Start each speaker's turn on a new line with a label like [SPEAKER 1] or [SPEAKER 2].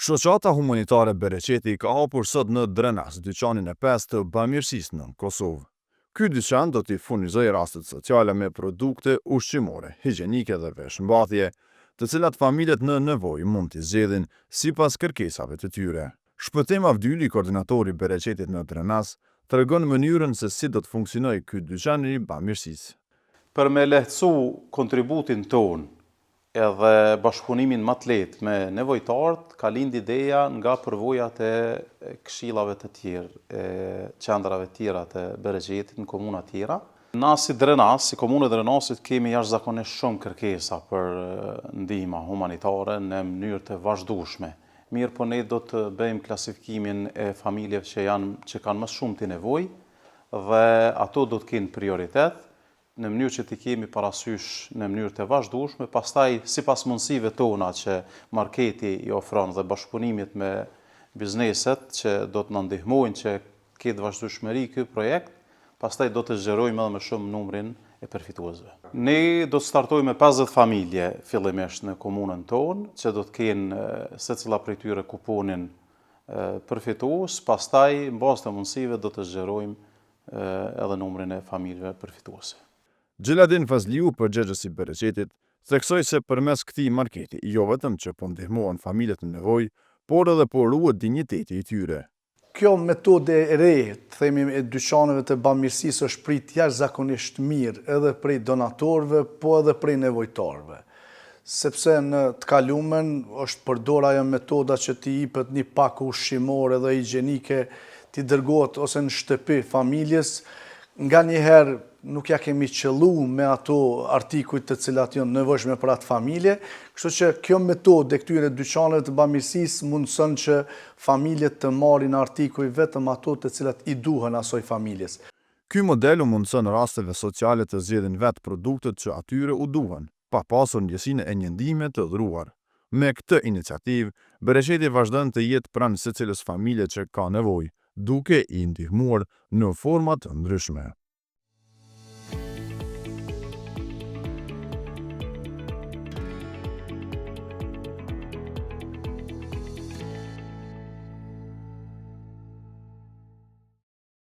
[SPEAKER 1] Shoqata humanitare Bereqeti ka hapur sot në Drenas, dyqanin e 5 të bamirësisë në Kosovë. Ky dyqan do t'i furnizojë rastet sociale me produkte ushqimore, higjienike dhe veshmbathje, të cilat familjet në nevojë mund t'i zgjedhin sipas kërkesave të tyre. Shpëtim Avdyli, koordinatori i Bereqetit në Drenas, tregon mënyrën se si do të funksionojë ky dyqan i bamirësisë.
[SPEAKER 2] Për me lehtësu kontributin ton edhe bashkëpunimin më të lehtë me nevojtarët, ka lind ideja nga përvojat e këshillave të tjerë, qendrave tjera të Bereqetit në komuna tjera. Na si Drenas, si komunë e Drenasit, kemi jashtëzakonisht shumë kërkesa për ndihma humanitare në mënyrë të vazhdueshme. Mirë, po ne do të bëjmë klasifikimin e familjeve që kanë më shumë të nevojë dhe ato do të kenë prioritet, në mënyrë që t'i kemi parasysh në mënyrë të vazhdueshme, pastaj sipas mundësive tona që marketi i ofron dhe bashkëpunimit me bizneset që do të na ndihmojnë që ketë vazhdueshmëri ky projekt, pastaj do të zgjerojmë edhe më shumë numrin e përfituesve. Ne do të startojmë me 50 familje fillimisht në komunën tonë, që do të kenë secila prej tyre kuponin përfitues, pastaj mbas të mundësive do të zgjerojmë edhe numrin e familjeve përfituese.
[SPEAKER 1] Gjeladin Fazliu, përgjegjës i Bereqetit, theksoi se përmes këtij marketi jo vetëm që po ndihmohen familjet në nevojë, por edhe po ruhet dinjiteti i tyre.
[SPEAKER 3] Kjo metodë e re, themi e dyqaneve të bamirësisë, është prit jashtëzakonisht mirë edhe prej donatorëve, po edhe prej nevojtarëve. Sepse në të kalumen është përdor ajo metoda që t'i jepet një pak ushqimor edhe higjienike, t'i dërgohet ose në shtëpi familjes, nganjëherë nuk ja kemi qellu me ato artikujt të cilat janë nevojshme për atë familje, kështu që kjo metodë e këtyre dyqaneve të bamirësisë mundson që familjet të marrin artikuj vetëm ato të cilat i duhen asoj familjes.
[SPEAKER 1] Ky model u mundson rasteve sociale të zgjedhin vetë produktet që atyre u duhen, pa pasur ndjesinë e një ndihme të dhuruar. Me këtë iniciativë, Bereqeti vazhdon të jetë pranë secilës familje që ka nevojë, duke i ndihmuar në forma të ndryshme.